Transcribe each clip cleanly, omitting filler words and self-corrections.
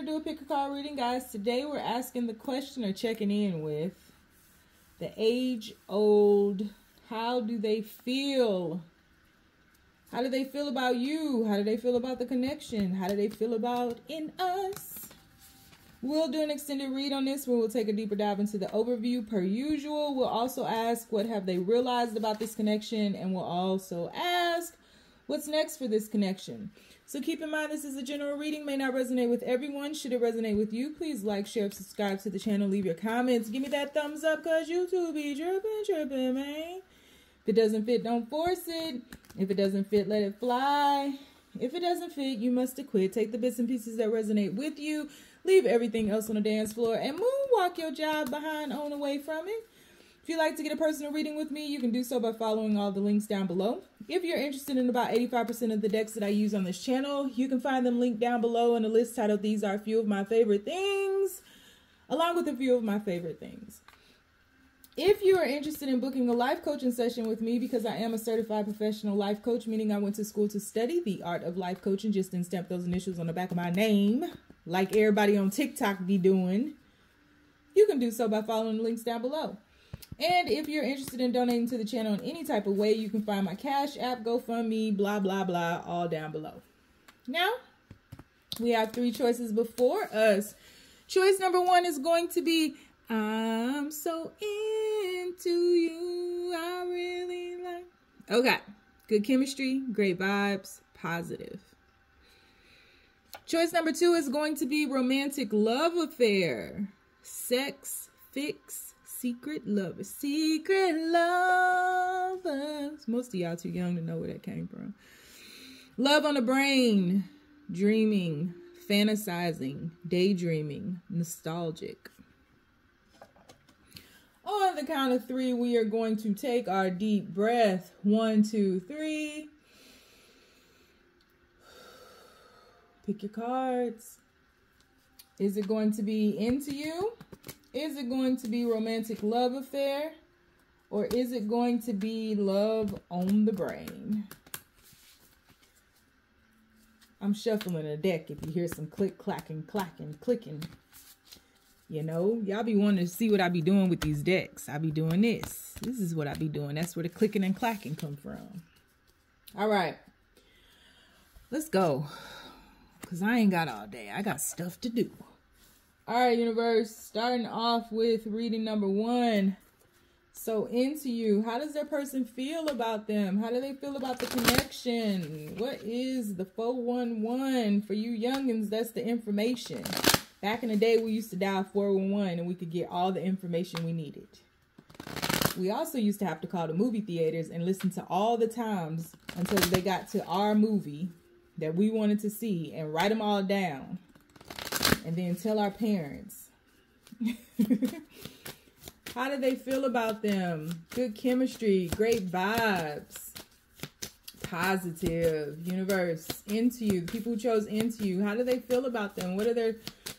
do a pick a card reading, guys. Today we're asking the question, or checking in with the age-old, how do they feel? How do they feel about you? How do they feel about the connection? How do they feel about in us? We'll do an extended read on this where we'll take a deeper dive into the overview per usual. We'll also ask what have they realized about this connection, and we'll also ask what's next for this connection. So keep in mind, this is a general reading, may not resonate with everyone. Should it resonate with you, please like, share, subscribe to the channel, leave your comments. Give me that thumbs up because YouTube be tripping, man. If it doesn't fit, don't force it. If it doesn't fit, let it fly. If it doesn't fit, you must quit. Take the bits and pieces that resonate with you. Leave everything else on the dance floor and moonwalk your job behind on away from it. If you'd like to get a personal reading with me, you can do so by following all the links down below. If you're interested in about 85% of the decks that I use on this channel, you can find them linked down below in a list titled These Are a Few of My Favorite Things, along with a few of my favorite things. If you are interested in booking a life coaching session with me, because I am a certified professional life coach, meaning I went to school to study the art of life coaching, just didn't stamp those initials on the back of my name, like everybody on TikTok be doing, you can do so by following the links down below. And if you're interested in donating to the channel in any type of way, you can find my Cash App, GoFundMe, blah, blah, blah, all down below. Now, we have 3 choices before us. Choice number 1 is going to be, I'm so into you, I really like. Okay, good chemistry, great vibes, positive. Choice number 2 is going to be romantic love affair, sex, fix, secret lovers. Secret lovers. Most of y'all too young to know where that came from. Love on the brain. Dreaming. Fantasizing. Daydreaming. Nostalgic. On the count of 3, we are going to take our deep breath. 1, 2, 3. Pick your cards. Is it going to be into you? Is it going to be romantic love affair? Or is it going to be love on the brain? I'm shuffling a deck if you hear some click, clacking, clacking, clicking. You know, y'all be wanting to see what I be doing with these decks. I be doing this. This is what I be doing. That's where the clicking and clacking come from. All right. Let's go. Because I ain't got all day. I got stuff to do. All right, universe, starting off with reading number 1. So into you, how does that person feel about them? How do they feel about the connection? What is the 411? For you youngins, that's the information. Back in the day, we used to dial 411 and we could get all the information we needed. We also used to have to call the movie theaters and listen to all the times until they got to our movie that we wanted to see and write them all down. And then tell our parents. How do they feel about them? Good chemistry, great vibes, positive, universe, into you. The people who chose into you, how do they feel about them? What are their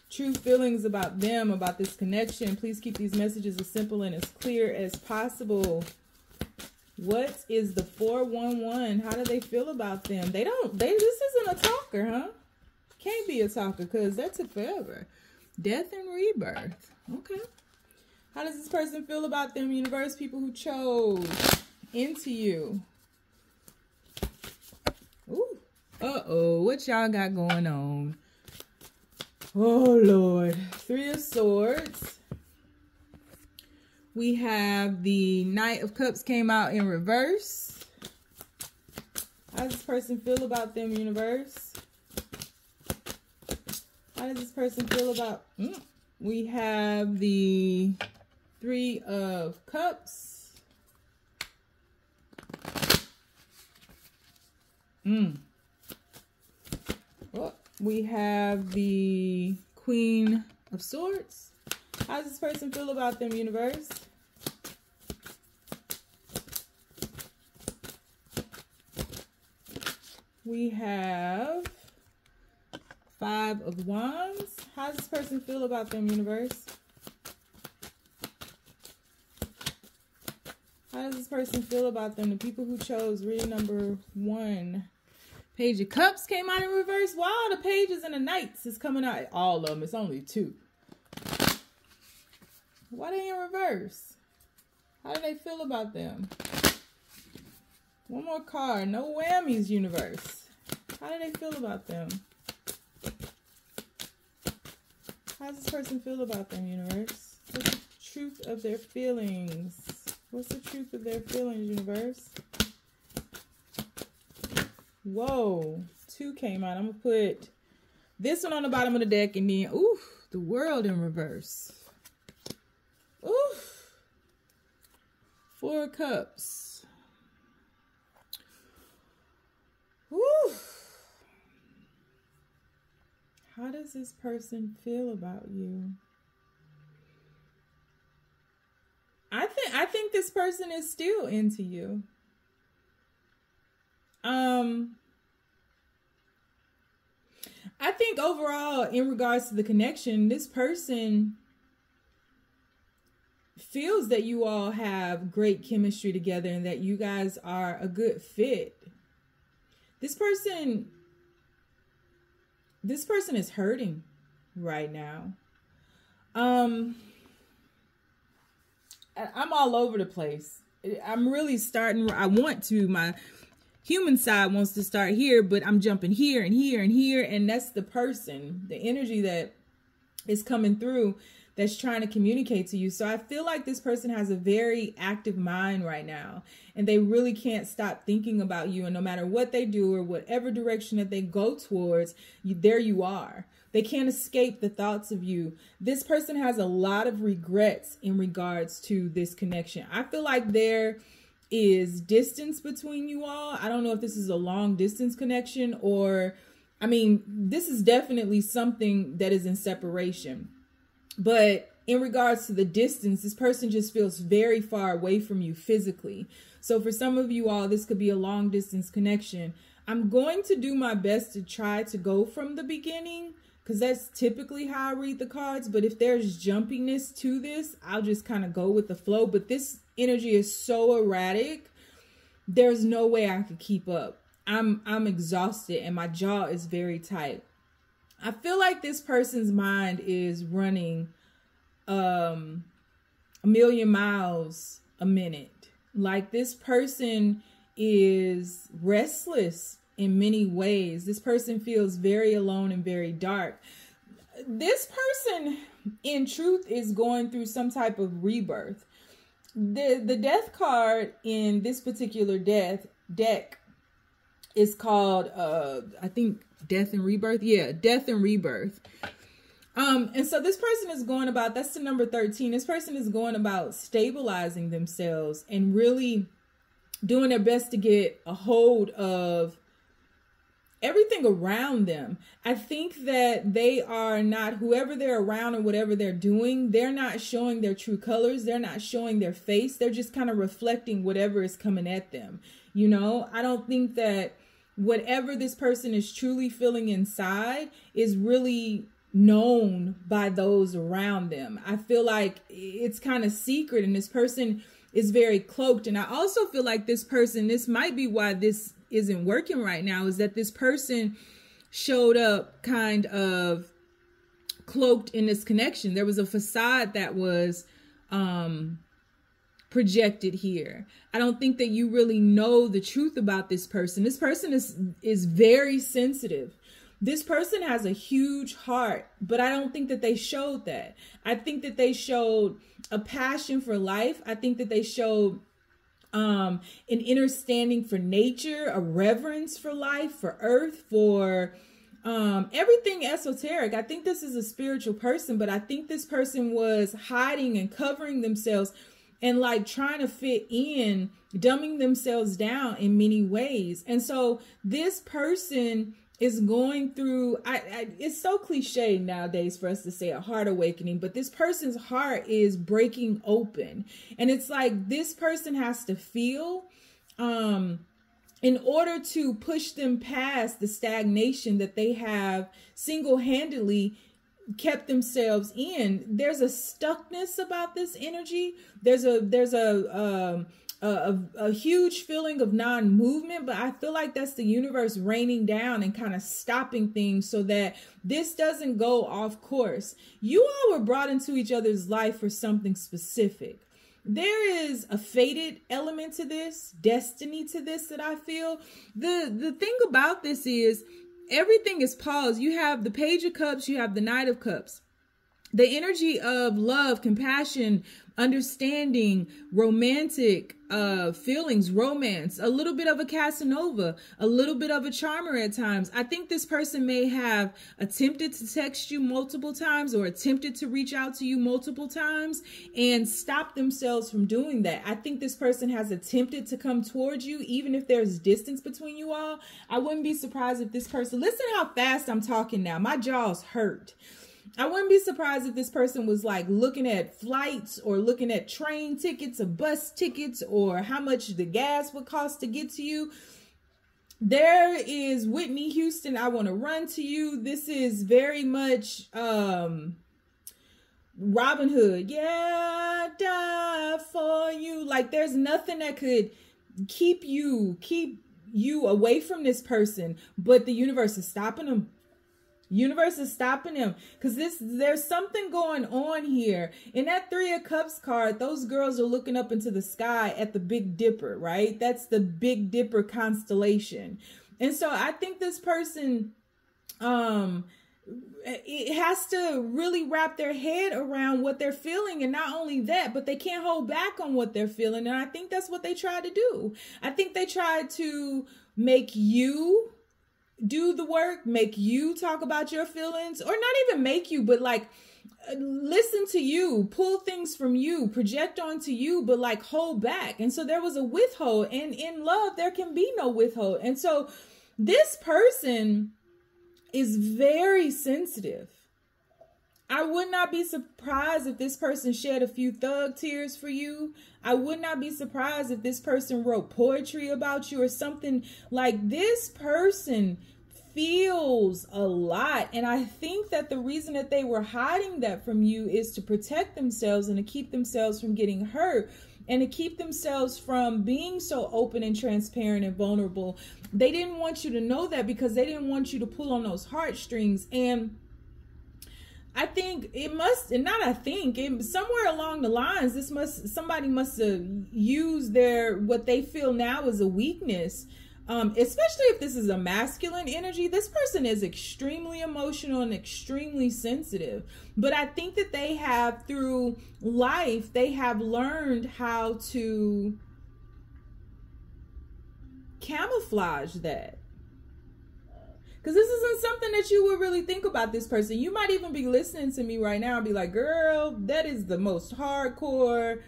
true feelings about them, about this connection? Please keep these messages as simple and as clear as possible. What is the 411? How do they feel about them? This isn't a talker, huh? Can't be a talker because that took forever. Death and rebirth. Okay. How does this person feel about them, universe? People who chose into you. Ooh. Uh-oh. What y'all got going on? Oh, Lord. 3 of Swords. We have the Knight of Cups came out in reverse. How does this person feel about them, universe? How does this person feel about... We have the 3 of Cups. Oh, we have the Queen of Swords. How does this person feel about them, universe? We have 5 of Wands. How does this person feel about them, universe? How does this person feel about them? The people who chose reading number 1. Page of Cups came out in reverse. Wow, the Pages and the Knights is coming out. All of them. It's only 2. Why they in reverse? How do they feel about them? One more card. No whammies, universe. How do they feel about them? How does this person feel about them, universe? What's the truth of their feelings? What's the truth of their feelings, universe? Whoa. 2 came out. I'm going to put this one on the bottom of the deck and then, ooh, the World in reverse. Ooh. 4 of Cups. Ooh. How does this person feel about you? I think this person is still into you. I think overall, in regards to the connection, this person feels that you all have great chemistry together and that you guys are a good fit. This person is hurting right now. I'm all over the place. I'm really starting, my human side wants to start here, but I'm jumping here and here and here. And that's the person, the energy that is coming through that's trying to communicate to you. So I feel like this person has a very active mind right now, and they really can't stop thinking about you. And no matter what they do or whatever direction that they go towards, there you are. They can't escape the thoughts of you. This person has a lot of regrets in regards to this connection. I feel like there is distance between you all. I don't know if this is a long distance connection or, I mean, this is definitely something that is in separation. But in regards to the distance, this person just feels very far away from you physically. So for some of you all, this could be a long distance connection. I'm going to do my best to try to go from the beginning, because that's typically how I read the cards. But if there's jumpiness to this, I'll just kind of go with the flow. But this energy is so erratic, there's no way I could keep up. I'm exhausted and my jaw is very tight. I feel like this person's mind is running a million miles a minute. Like this person is restless in many ways. This person feels very alone and very dark. This person, in truth, is going through some type of rebirth. The death card in this particular deck is called, I think, Death and Rebirth. Yeah, Death and Rebirth. And so this person is going about, that's the number 13. This person is going about stabilizing themselves and really doing their best to get a hold of everything around them. I think that they are not, whoever they're around or whatever they're doing, they're not showing their true colors. They're not showing their face. They're just kind of reflecting whatever is coming at them. You know, I don't think that whatever this person is truly feeling inside is really known by those around them. I feel like it's kind of secret and this person is very cloaked. And I also feel like this person, this might be why this isn't working right now, is that this person showed up kind of cloaked in this connection. There was a facade that was projected here. I don't think that you really know the truth about this person. This person is very sensitive. This person has a huge heart, but I don't think that they showed that. I think that they showed a passion for life. I think that they showed an understanding for nature, a reverence for life, for earth, for everything esoteric. I think this is a spiritual person, but I think this person was hiding and covering themselves and like trying to fit in, dumbing themselves down in many ways. And so this person is going through, it's so cliche nowadays for us to say a heart awakening, but this person's heart is breaking open. And it's like this person has to feel, in order to push them past the stagnation that they have single-handedly kept themselves in. There's a stuckness about this energy. There's a a huge feeling of non-movement, but I feel like that's the universe raining down and kind of stopping things so that this doesn't go off course. You all were brought into each other's life for something specific. There is a fated element to this, destiny to this that I feel. The thing about this is everything is paused. You have the Page of Cups, you have the Knight of Cups. The energy of love, compassion, understanding, romantic feelings, romance, a little bit of a Casanova, a little bit of a charmer at times. I think this person may have attempted to text you multiple times or attempted to reach out to you multiple times and stop themselves from doing that. I think this person has attempted to come towards you, even if there's distance between you all. I wouldn't be surprised if this person, listen how fast I'm talking now. My jaw's hurt. I wouldn't be surprised if this person was like looking at flights or looking at train tickets or bus tickets or how much the gas would cost to get to you. There is Whitney Houston, I Want to Run to You. This is very much Robin Hood. Yeah, die for you. Like there's nothing that could keep you away from this person, but the universe is stopping them. Universe is stopping him because there's something going on here. In that Three of Cups card, those girls are looking up into the sky at the Big Dipper, right? That's the Big Dipper constellation. And so I think this person it has to really wrap their head around what they're feeling. And not only that, but they can't hold back on what they're feeling. And I think that's what they tried to do. I think they tried to make you do the work, make you talk about your feelings, or not even make you, but like listen to you, pull things from you, project onto you, but like hold back. And so there was a withhold, and in love, there can be no withhold. And so this person is very sensitive. I would not be surprised if this person shed a few thug tears for you. I would not be surprised if this person wrote poetry about you or something. Like this person feels a lot. And I think that the reason that they were hiding that from you is to protect themselves and to keep themselves from getting hurt and to keep themselves from being so open and transparent and vulnerable. They didn't want you to know that because they didn't want you to pull on those heartstrings. And I think it must, and not I think, somewhere along the lines, somebody must have used what they feel now as a weakness, especially if this is a masculine energy. This person is extremely emotional and extremely sensitive. But I think that they have, through life, they have learned how to camouflage that. Because this isn't something that you would really think about this person. You might even be listening to me right now and be like, girl, that is the most hardcore,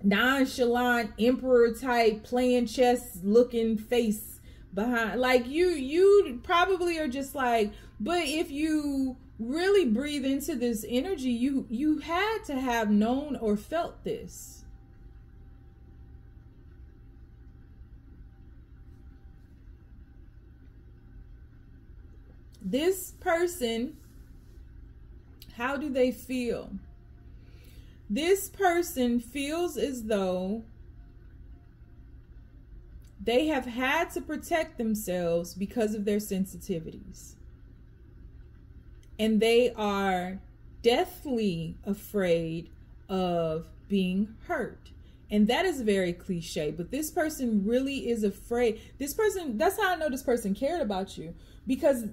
nonchalant, emperor type, playing chess looking face behind. Like you probably are just like, but if you really breathe into this energy, you had to have known or felt this. This person, how do they feel? This person feels as though they have had to protect themselves because of their sensitivities. And they are deathly afraid of being hurt. And that is very cliche, but this person really is afraid. This person, that's how I know this person cared about you, because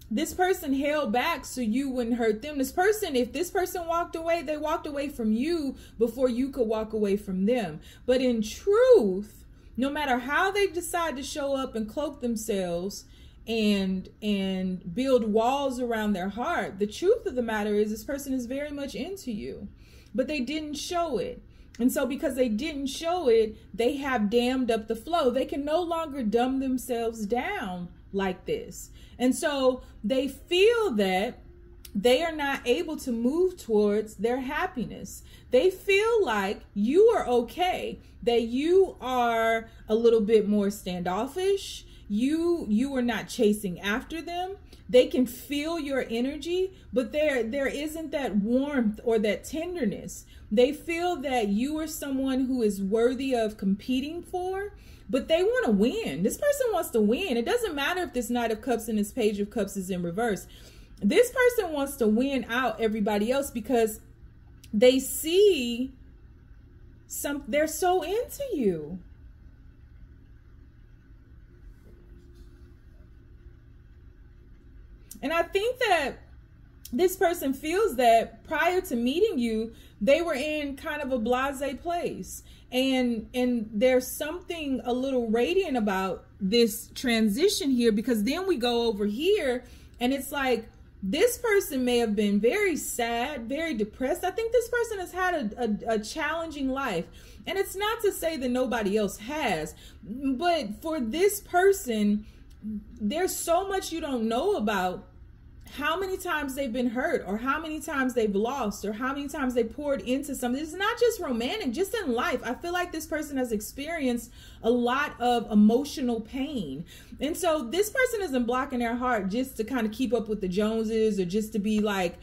this person held back so you wouldn't hurt them. This person, if this person walked away, they walked away from you before you could walk away from them. But in truth, no matter how they decide to show up and cloak themselves and build walls around their heart, the truth of the matter is this person is very much into you, but they didn't show it. And so because they didn't show it, they have dammed up the flow. They can no longer dumb themselves down like this. And so they feel that they are not able to move towards their happiness. They feel like you are okay, that you are a little bit more standoffish. you are not chasing after them. They can feel your energy, but there isn't that warmth or that tenderness. They feel that you are someone who is worthy of competing for, but they want to win. This person wants to win. It doesn't matter if this Knight of Cups and this Page of Cups is in reverse. This person wants to win out everybody else because they see they're so into you. And I think that this person feels that prior to meeting you, they were in kind of a blasé place. And there's something a little radiant about this transition here, because then we go over here and it's like this person may have been very sad, very depressed. I think this person has had a challenging life. And it's not to say that nobody else has, but for this person, there's so much you don't know about how many times they've been hurt, or how many times they've lost, or how many times they poured into something. It's not just romantic, just in life. I feel like this person has experienced a lot of emotional pain. And so this person isn't blocking their heart just to kind of keep up with the Joneses, or just to be like,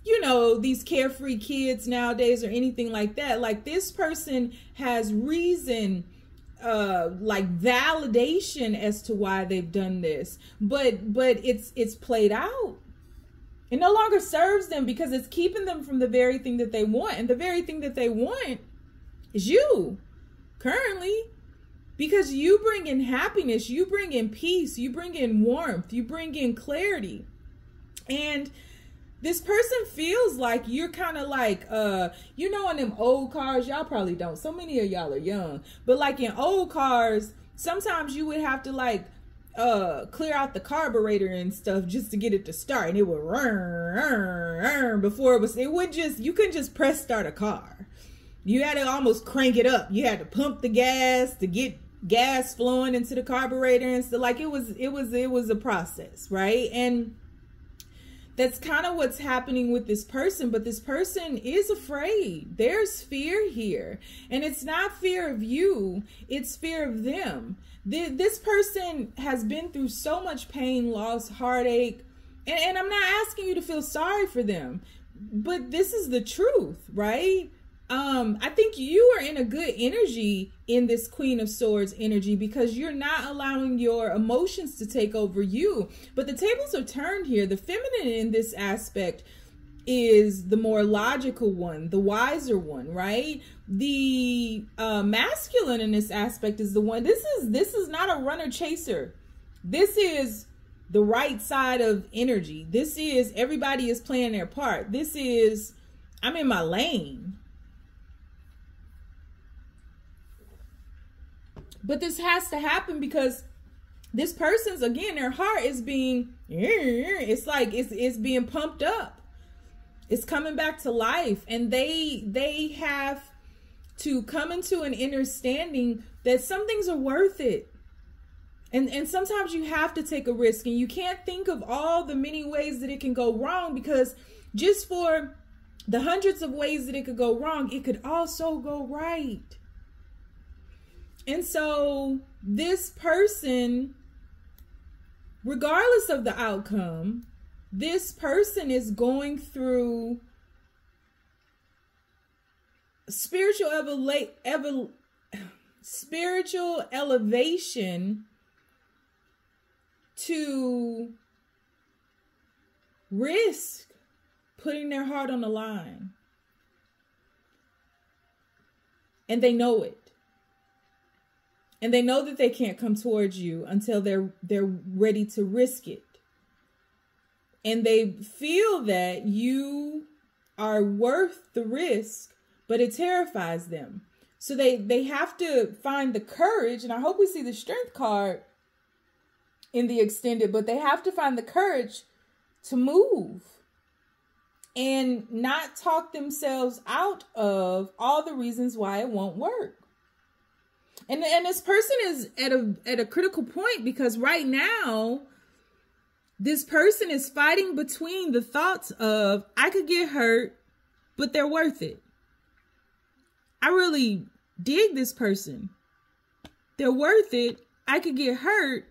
you know, these carefree kids nowadays, or anything like that. Like, this person has reason, like validation as to why they've done this, but it's played out. It no longer serves them because it's keeping them from the very thing that they want. And the very thing that they want is you currently, because you bring in happiness, you bring in peace, you bring in warmth, you bring in clarity. And this person feels like you're kind of like, you know, in them old cars, y'all probably don't. So many of y'all are young. But like in old cars, sometimes you would have to like clear out the carburetor and stuff just to get it to start. And it would run before you couldn't just press start a car. You had to almost crank it up. You had to pump the gas to get gas flowing into the carburetor and stuff. Like it was a process, right? And that's kind of what's happening with this person. But this person is afraid. There's fear here. And it's not fear of you. It's fear of them. This person has been through so much pain, loss, heartache. And I'm not asking you to feel sorry for them. But this is the truth, right? I think you are in a good energy in this Queen of Swords energy, because you're not allowing your emotions to take over you. But the tables are turned here. The feminine in this aspect is the more logical one, the wiser one, right? The masculine in this aspect is the one. This is not a runner chaser. This is the right side of energy. This is everybody is playing their part. This is I'm in my lane. But this has to happen because this person's, again, their heart is being, it's like it's being pumped up. It's coming back to life. And they have to come into an understanding that some things are worth it. And sometimes you have to take a risk, and you can't think of all the many ways that it can go wrong, because just for the hundreds of ways that it could go wrong, it could also go right. And so this person, regardless of the outcome, this person is going through spiritual elevation to risk putting their heart on the line. And they know it. And they know that they can't come towards you until they're ready to risk it. And they feel that you are worth the risk, but it terrifies them. So they have to find the courage, and I hope we see the Strength card in the extended, but they have to find the courage to move and not talk themselves out of all the reasons why it won't work. And this person is at a critical point, because right now, this person is fighting between the thoughts of, I could get hurt, but they're worth it. I really dig this person. They're worth it. I could get hurt,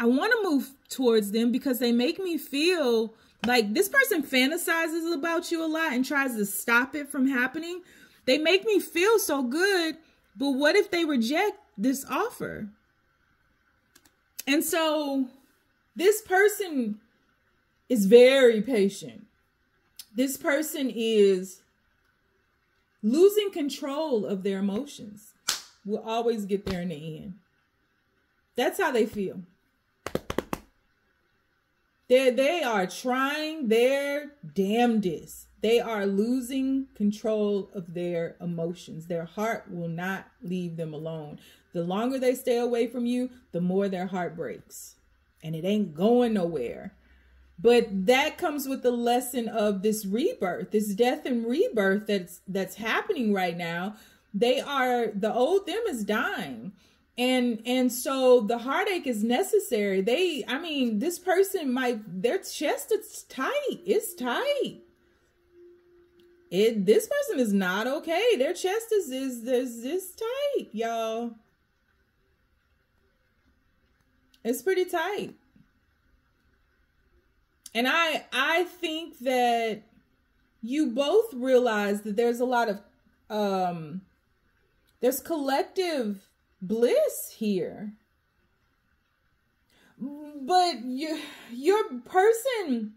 I want to move towards them because they make me feel like this person fantasizes about you a lot and tries to stop it from happening. They make me feel so good, but what if they reject this offer? And so this person is very patient. This person is losing control of their emotions. Will always get there in the end. That's how they feel. They are trying their damnedest. They are losing control of their emotions. Their heart will not leave them alone. The longer they stay away from you, the more their heart breaks. And it ain't going nowhere. But that comes with the lesson of this rebirth, this death and rebirth that's happening right now. The old them is dying. And so the heartache is necessary. This person their chest is tight. It's tight. This person is not okay. Their chest is tight, y'all. It's pretty tight. And I think that you both realize that there's a lot of, there's collective bliss here. But your person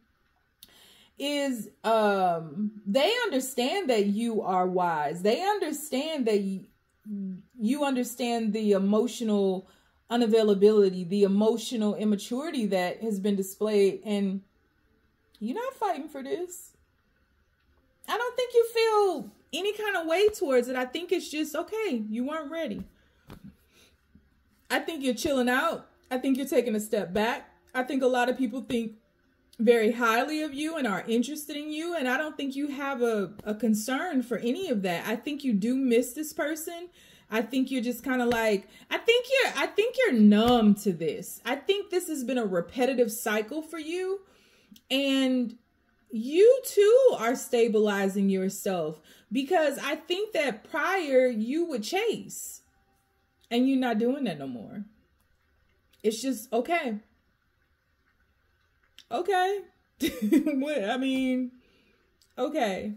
is, they understand that you are wise. They understand that you understand the emotional unavailability, the emotional immaturity that has been displayed, and you're not fighting for this. I don't think you feel any kind of way towards it. I think it's just, okay, you weren't ready. I think you're chilling out. I think you're taking a step back. I think a lot of people think very highly of you and are interested in you. And I don't think you have a concern for any of that. I think you do miss this person. I think you're just kind of like, I think you're numb to this. I think this has been a repetitive cycle for you. And you too are stabilizing yourself, because I think that prior you would chase and you're not doing that no more. It's just, okay. Okay. Okay.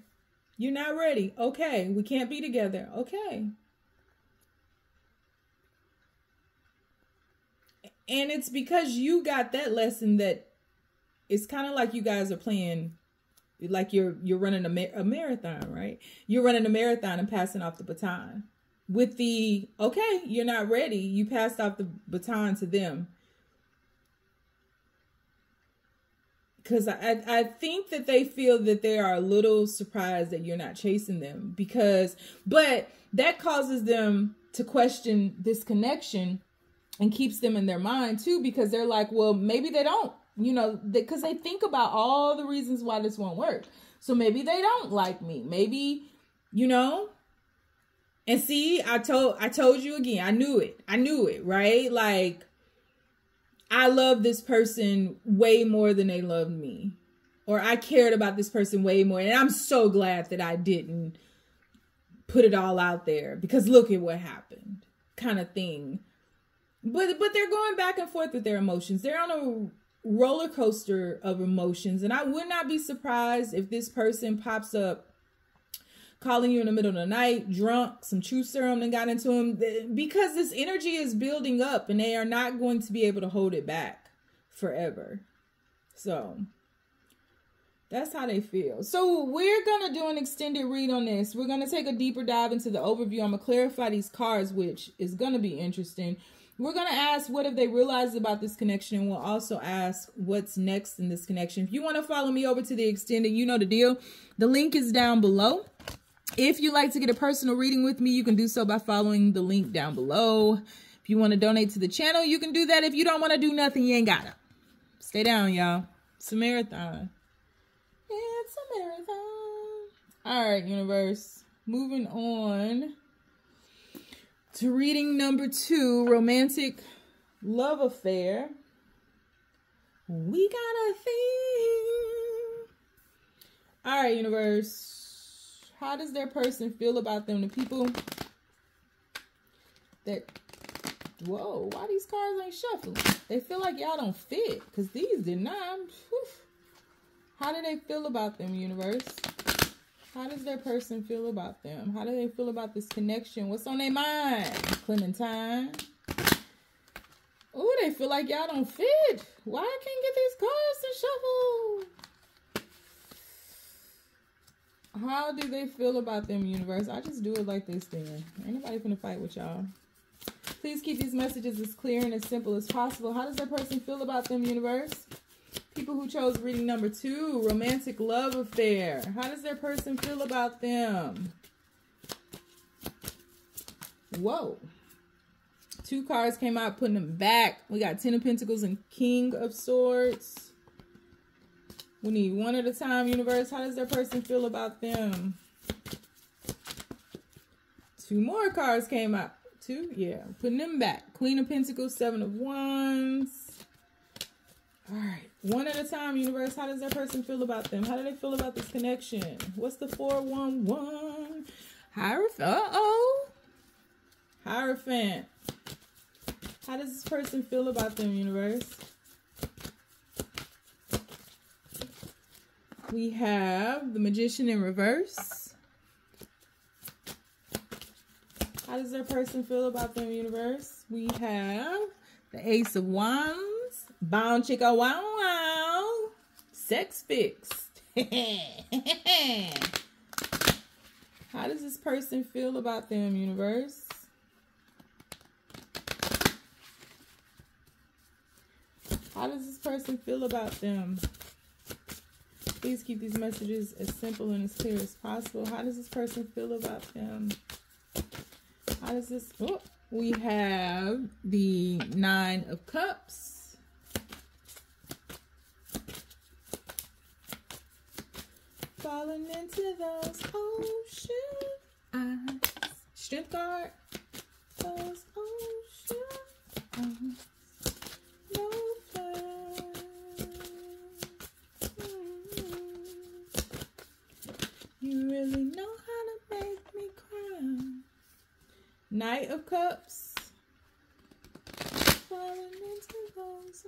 You're not ready. Okay. We can't be together. Okay. And it's because you got that lesson that it's kind of like you guys are playing, like you're running a marathon, right? You're running a marathon and passing off the baton. With the, okay, you're not ready. You passed off the baton to them. Because I think that they feel that they are a little surprised that you're not chasing them. But that causes them to question this connection and keeps them in their mind too, because they're like, well, maybe they don't, because they think about all the reasons why this won't work. So maybe they don't like me. Maybe, and see, I told you again, I knew it, right? Like, I love this person way more than they loved me, or I cared about this person way more. And I'm so glad that I didn't put it all out there, because look at what happened, kind of thing. But they're going back and forth with their emotions. They're on a roller coaster of emotions. And I would not be surprised if this person pops up calling you in the middle of the night, drunk, some truth serum and got into him, because this energy is building up and they are not going to be able to hold it back forever. So that's how they feel. So we're going to do an extended read on this. We're going to take a deeper dive into the overview. I'm going to clarify these cards, which is going to be interesting. We're going to ask, what have they realized about this connection? And we'll also ask what's next in this connection. If you want to follow me over to the extended, you know the deal. The link is down below. If you'd like to get a personal reading with me, you can do so by following the link down below. If you want to donate to the channel, you can do that. If you don't want to do nothing, you ain't gotta. Stay down, y'all. It's a marathon. It's a marathon. All right, universe. Moving on to reading number 2, romantic love affair. We got a thing. All right, universe. How does their person feel about them? The people that Whoa, why these cards ain't shuffling? They feel like y'all don't fit, because these did not. Whew. How do they feel about them, universe? How does their person feel about them? How do they feel about this connection? What's on their mind? Clementine. Oh, they feel like y'all don't fit. Why I can't get these cards to shuffle? How do they feel about them, universe? I just do it like this then. Ain't nobody finna fight with y'all. Please keep these messages as clear and as simple as possible. How does their person feel about them, universe? People who chose reading number 2, romantic love affair. How does their person feel about them? Whoa. 2 cards came out, putting them back. We got 10 of Pentacles and King of Swords. We need one at a time, universe. How does their person feel about them? 2 more cards came out. 2, yeah, putting them back. Queen of Pentacles, 7 of Wands. All right, one at a time, universe. How does their person feel about them? How do they feel about this connection? What's the 411? Hierophant. Uh-oh. Hierophant. How does this person feel about them, universe? We have the Magician in reverse. How does their person feel about them, universe? We have the Ace of Wands. Bound chicka wow wow. Sex fixed. How does this person feel about them, universe? How does this person feel about them? Please keep these messages as simple and as clear as possible. How does this person feel about them? How does this... Oh, we have the 9 of Cups. Falling into those ocean eyes. Strength card. Those ocean eyes. No flame. You really know how to make me cry. Knight of Cups. Falling into those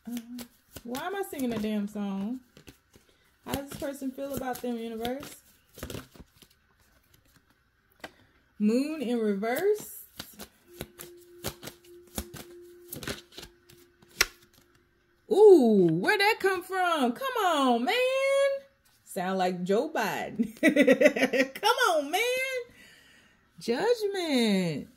ocean. Why am I singing a damn song? How does this person feel about them, universe? Moon in reverse. Ooh, where'd that come from? Come on, man. Sound like Joe Biden. Come on, man. Judgment.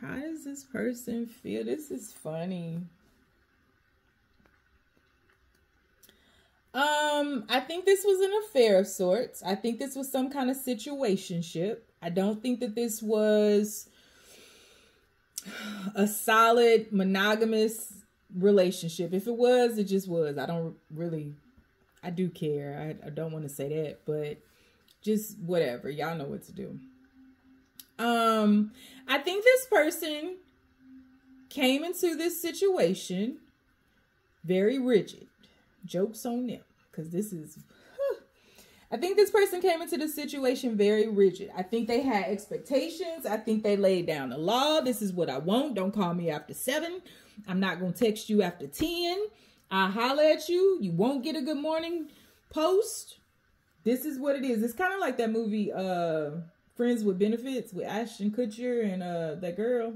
How does this person feel? This is funny. I think this was an affair of sorts. I think this was some kind of situationship. I don't think that this was a solid monogamous relationship. If it was, it just was. I do care. I don't want to say that, but just whatever. Y'all know what to do. I think this person came into this situation very rigid. Joke's on them, because this is... I think this person came into the situation very rigid. I think they had expectations. I think they laid down the law. This is what I want. Don't call me after 7. I'm not going to text you after 10. I'll holler at you. You won't get a good morning post. This is what it is. It's kind of like that movie, Friends with Benefits, with Ashton Kutcher and that girl.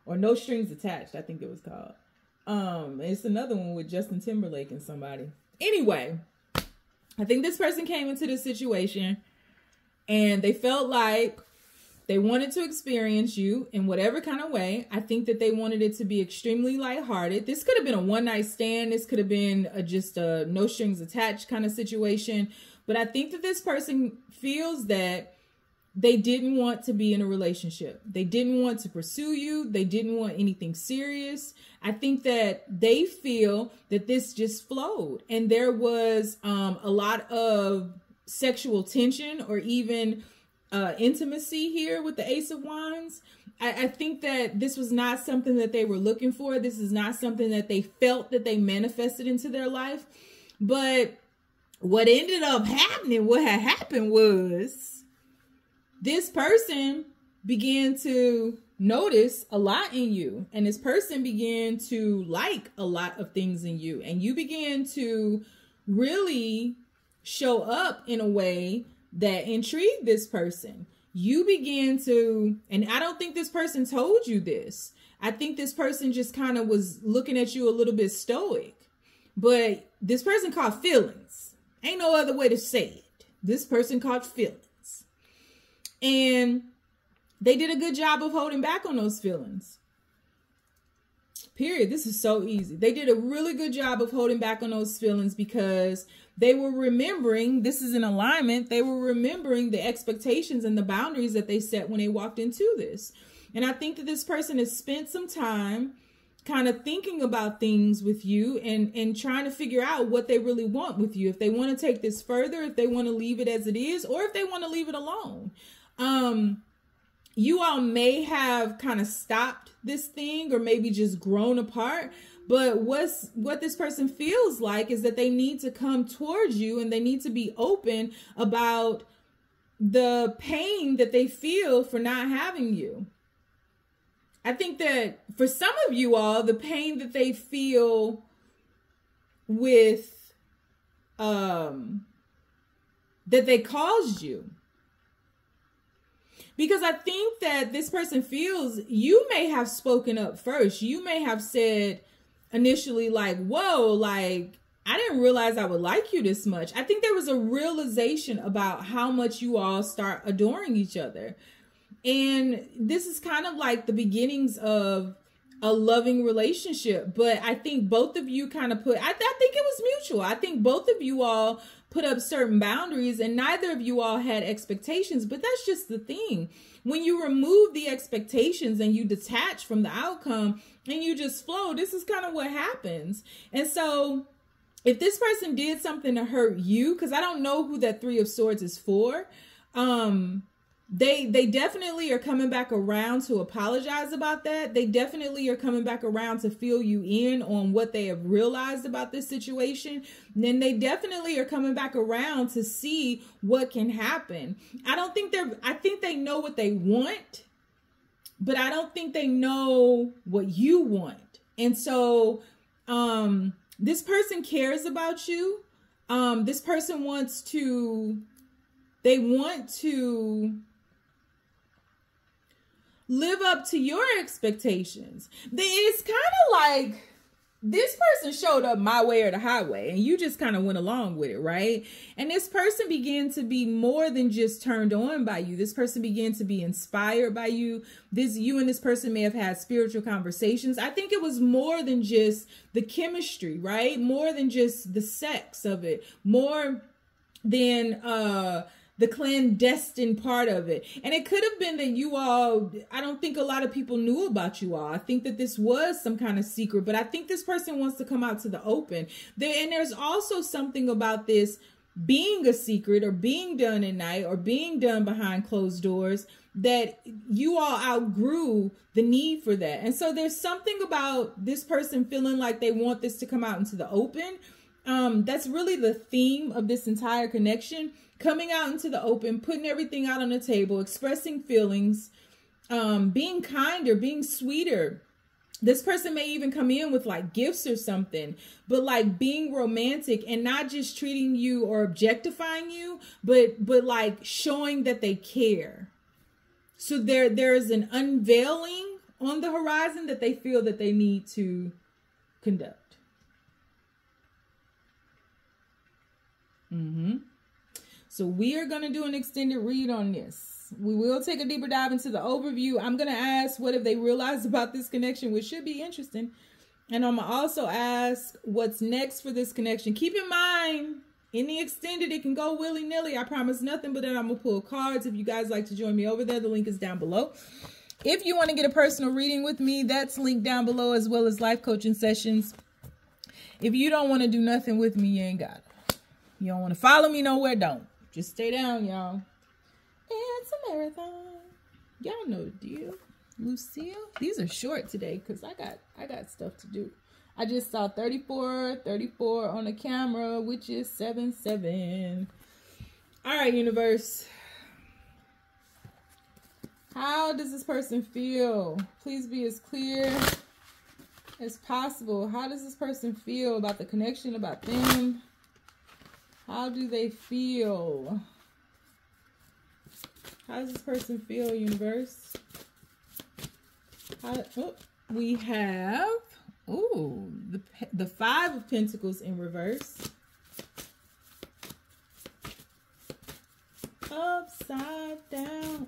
Or No Strings Attached, I think it was called. It's another one with Justin Timberlake and somebody. Anyway, I think this person came into this situation and they felt like they wanted to experience you in whatever kind of way. I think that they wanted it to be extremely lighthearted. This could have been a one-night stand. This could have been just a no strings attached kind of situation. But I think that this person feels that they didn't want to be in a relationship. They didn't want to pursue you. They didn't want anything serious. I think that they feel that this just flowed. And there was a lot of sexual tension or even intimacy here with the Ace of Wands. I think that this was not something that they were looking for. This is not something that they felt that they manifested into their life. But what ended up happening, what had happened was this person began to notice a lot in you, and this person began to like a lot of things in you, and you began to really show up in a way that intrigued this person. You began to, and I don't think this person told you this. I think this person just kind of was looking at you a little bit stoic, but this person caught feelings. Ain't no other way to say it. This person caught feelings, and they did a good job of holding back on those feelings. Period. This is so easy. They did a really good job of holding back on those feelings because they were remembering, this is in alignment, they were remembering the expectations and the boundaries that they set when they walked into this. And I think that this person has spent some time kind of thinking about things with you and trying to figure out what they really want with you. If they want to take this further, if they want to leave it as it is, or if they want to leave it alone. You all may have kind of stopped this thing or maybe just grown apart. But what this person feels like is that they need to come towards you, and they need to be open about the pain that they feel for not having you. I think that for some of you all, the pain that they feel with, that they caused you. Because I think that this person feels you may have spoken up first. You may have said initially like, whoa, like, I didn't realize I would like you this much. I think there was a realization about how much you all start adoring each other. And this is kind of like the beginnings of a loving relationship. But I think both of you kind of I think it was mutual. I think both of you all put up certain boundaries, and neither of you all had expectations. But that's just the thing. When you remove the expectations and you detach from the outcome and you just flow, this is kind of what happens. And so if this person did something to hurt you, because I don't know who that Three of Swords is for, they definitely are coming back around to apologize about that. They definitely are coming back around to fill you in on what they have realized about this situation. And then they definitely are coming back around to see what can happen. I think they know what they want, but I don't think they know what you want. And so, this person cares about you. This person wants to live up to your expectations. It's kind of like this person showed up my way or the highway, and you just kind of went along with it, right? And this person began to be more than just turned on by you. This person began to be inspired by you. You and this person may have had spiritual conversations. I think it was more than just the chemistry, right? More than just the sex of it. More than the clandestine part of it. And it could have been that you all, I don't think a lot of people knew about you all. I think that this was some kind of secret, but I think this person wants to come out to the open. And there's also something about this being a secret or being done at night or being done behind closed doors that you all outgrew the need for that. And so there's something about this person feeling like they want this to come out into the open. That's really the theme of this entire connection. Coming out into the open, putting everything out on the table, expressing feelings, being kinder, being sweeter. This person may even come in with like gifts or something, but like being romantic and not just treating you or objectifying you, but like showing that they care. So there is an unveiling on the horizon that they feel that they need to conduct. So we are going to do an extended read on this. We will take a deeper dive into the overview. I'm going to ask what have they realized about this connection, which should be interesting. And I'm going to also ask what's next for this connection. Keep in mind, in the extended, it can go willy-nilly. I promise nothing, but then I'm going to pull cards. If you guys like to join me over there, the link is down below. If you want to get a personal reading with me, that's linked down below, as well as life coaching sessions. If you don't want to do nothing with me, you ain't got it. You don't want to follow me nowhere, don't. Just stay down, y'all. It's a marathon. Y'all know the deal. Lucille. These are short today because I got stuff to do. I just saw 34 on the camera, which is 7-7. All right, universe. How does this person feel? Please be as clear as possible. How does this person feel about the connection, about them? How do they feel? How does this person feel, universe? We have, the 5 of Pentacles in reverse. Upside down.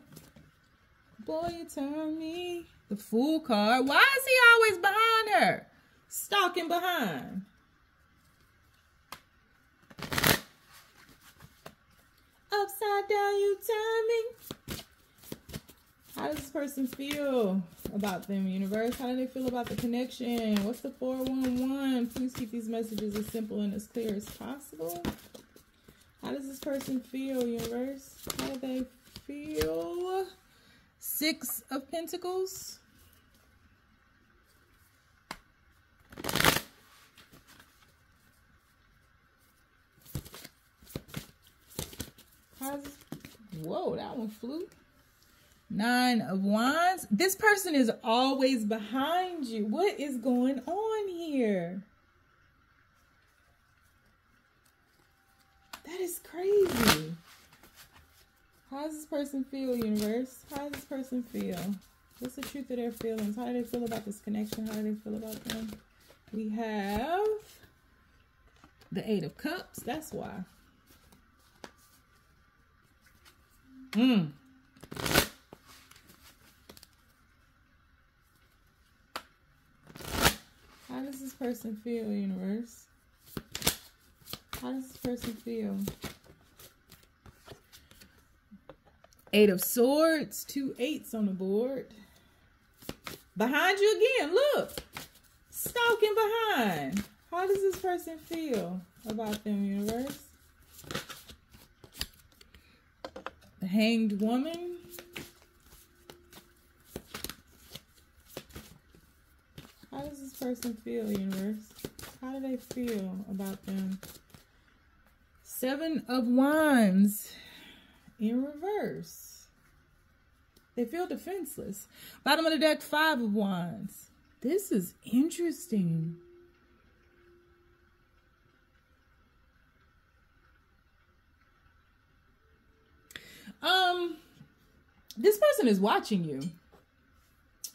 Boy, you turn me. The Fool card. Why is he always behind her? Stalking behind. Upside down, you turn me. How does this person feel about them, universe? How do they feel about the connection? What's the 411? Please keep these messages as simple and as clear as possible. How does this person feel, universe? How do they feel? 6 of Pentacles. How's, whoa, that one flew. 9 of Wands. This person is always behind you. What is going on here? That is crazy. How does this person feel, universe? How does this person feel? What's the truth of their feelings? How do they feel about this connection? How do they feel about them? We have the 8 of Cups. That's why. How does this person feel, universe? How does this person feel? 8 of Swords, 2 8s on the board. Behind you again, look. Stalking behind. How does this person feel about them, universe? The Hanged Woman. How does this person feel, universe? How do they feel about them? 7 of Wands in reverse. They feel defenseless. Bottom of the deck, 5 of Wands. This is interesting. This person is watching you.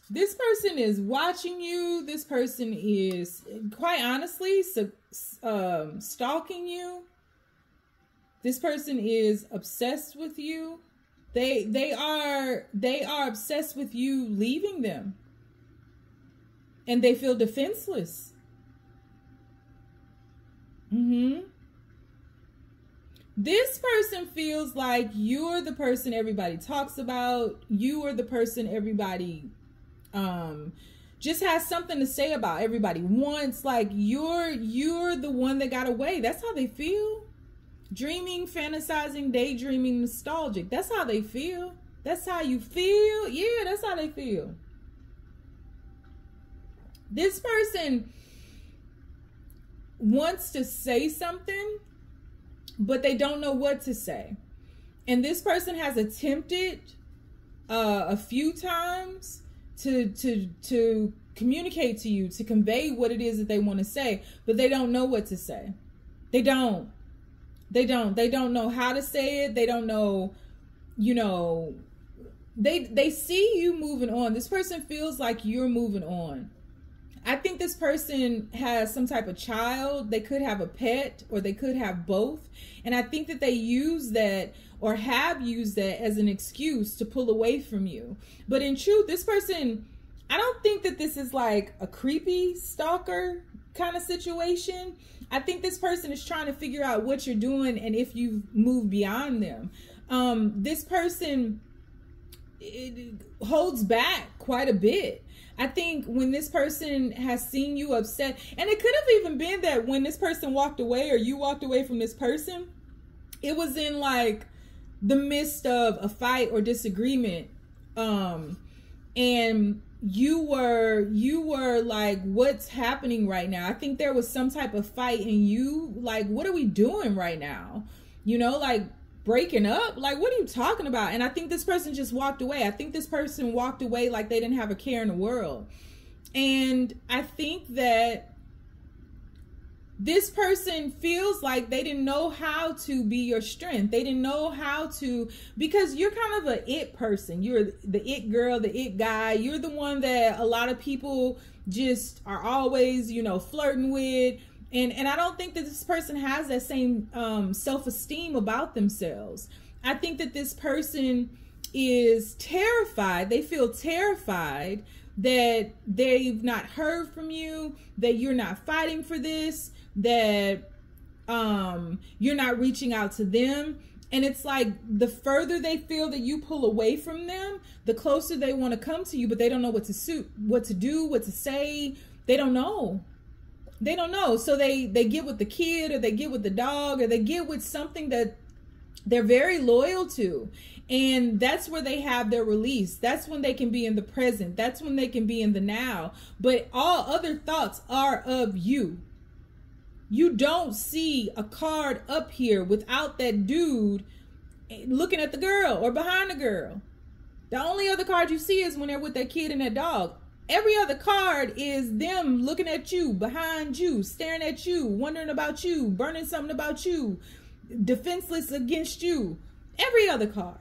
This person is watching you. This person is, quite honestly, stalking you. This person is obsessed with you. They are obsessed with you leaving them. And they feel defenseless. This person feels like you're the person everybody talks about. You are the person everybody just has something to say about. Everybody wants, like, you're the one that got away. That's how they feel. Dreaming, fantasizing, daydreaming, nostalgic. That's how they feel. That's how you feel. Yeah, that's how they feel. This person wants to say something, but they don't know what to say. And this person has attempted a few times to communicate to you, to convey what it is that they want to say, but they don't know what to say. They don't know how to say it. They don't know, they see you moving on. This person feels like you're moving on. I think this person has some type of child. They could have a pet, or they could have both. And I think that they use that, or have used that, as an excuse to pull away from you. But in truth, this person, I don't think that this is like a creepy stalker kind of situation. I think this person is trying to figure out what you're doing and if you've moved beyond them. This person, it holds back quite a bit. I think when this person has seen you upset, and it could have even been that when this person walked away, or you walked away from this person, it was in like the midst of a fight or disagreement. And you were like, what's happening right now? I think there was some type of fight, and you like, what are we doing right now? You know, like breaking up? Like, what are you talking about? And I think this person just walked away. I think this person walked away like they didn't have a care in the world. And I think that this person feels like they didn't know how to be your strength. They didn't know how to, because you're kind of a it person. You're the it girl, the it guy. You're the one that a lot of people just are always, you know, flirting with. And I don't think that this person has that same self-esteem about themselves. I think that this person is terrified. They feel terrified that they've not heard from you, that you're not fighting for this, that you're not reaching out to them. And it's like the further they feel that you pull away from them, the closer they want to come to you, but they don't know what to do, what to say. They don't know. They don't know. So they get with the kid, or they get with the dog, or they get with something that they're very loyal to. And that's where they have their release. That's when they can be in the present. That's when they can be in the now. But all other thoughts are of you. You don't see a card up here without that dude looking at the girl or behind the girl. The only other card you see is when they're with that kid and that dog. Every other card is them looking at you, behind you, staring at you, wondering about you, burning something about you, defenseless against you. Every other card.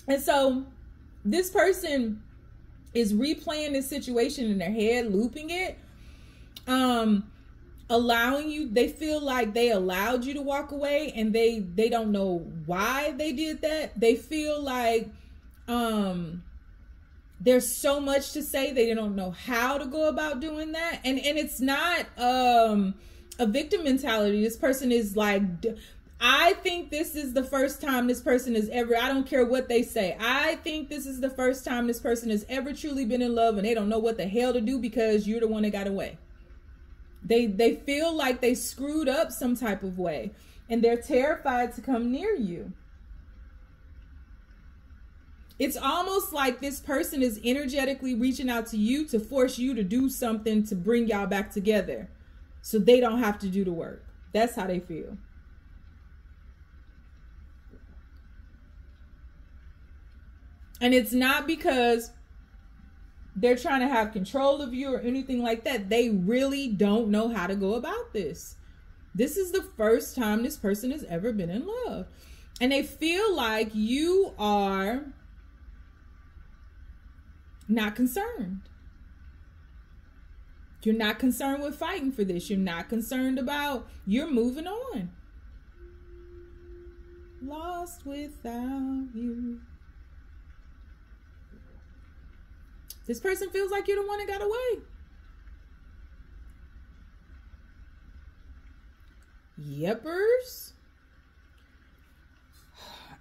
And so this person is replaying this situation in their head, looping it, allowing you, they feel like they allowed you to walk away, and they don't know why they did that. They feel like there's so much to say, they don't know how to go about doing that. And it's not a victim mentality. This person is like, I think this is the first time this person has ever, I don't care what they say, I think this is the first time this person has ever truly been in love, and they don't know what the hell to do because you're the one that got away. They feel like they screwed up some type of way, and they're terrified to come near you. It's almost like this person is energetically reaching out to you to force you to do something to bring y'all back together so they don't have to do the work. That's how they feel. And it's not because they're trying to have control of you or anything like that. They really don't know how to go about this. This is the first time this person has ever been in love. And they feel like you are not concerned. You're not concerned with fighting for this. You're not concerned about, you're moving on. Lost without you. This person feels like you're the one that got away. Yepers.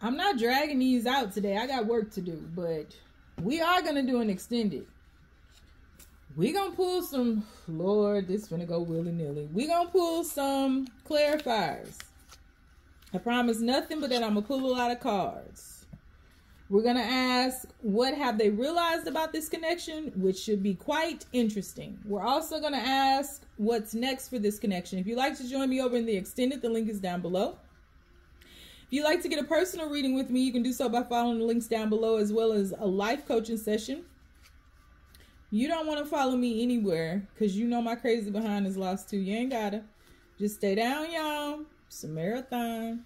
I'm not dragging these out today. I got work to do, but we are going to do an extended. We're going to pull some, Lord, this is going to go willy-nilly. We're going to pull some clarifiers. I promise nothing but that I'm going to pull a lot of cards. We're going to ask, what have they realized about this connection, which should be quite interesting. We're also going to ask, what's next for this connection. If you'd like to join me over in the extended, the link is down below. If you'd like to get a personal reading with me, you can do so by following the links down below, as well as a life coaching session. You don't want to follow me anywhere because you know my crazy behind is lost too. You ain't gotta. Just stay down, y'all. It's a marathon.